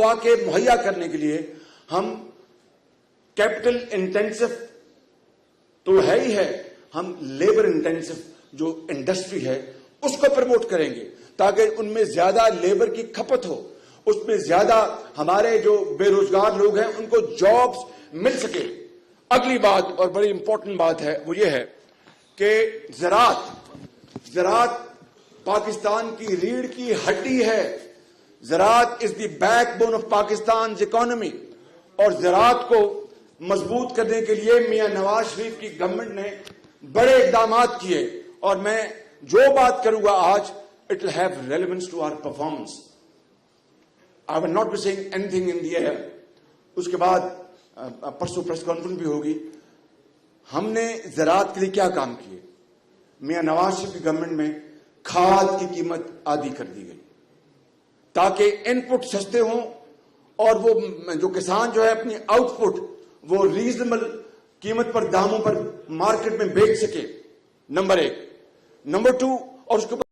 مواقع مہیا کرنے کے لیے ہم کیپٹل انٹینسو تو ہے ہی ہے، ہم لیبر انٹینسو جو انڈسٹری ہے اس کو پروموٹ کریں گے تاکہ ان میں زیادہ لیبر کی کھپت ہو، اس میں زیادہ ہمارے جو بے روزگار لوگ ہیں ان کو جابز مل سکے۔ اگلی بات اور بڑی امپورٹنٹ بات ہے وہ یہ ہے کہ زراعت پاکستان کی ریڑھ کی ہڈی ہے۔ زراعت is the backbone of Pakistan economy, اور زراعت کو مضبوط کرنے کے لیے میاں نواز شریف کی گورنمنٹ نے بڑے اقدامات کیے، اور میں جو بات کروں گا آج it will have relevance to our performance. I will not be seeing anything in the air. اس کے بعد پرسوں پریس کانفرنس بھی ہوگی۔ ہم نے زراعت کے لیے کیا کام کیے؟ میاں نواز شریف کی گورنمنٹ میں کھاد کی قیمت آدھی کر دی گئی تاکہ ان پٹ سستے ہوں اور وہ جو کسان جو ہے اپنی آؤٹ پٹ وہ ریزنبل قیمت پر داموں پر مارکیٹ میں بیچ سکے، نمبر 1۔ نمبر 2، اور اس کے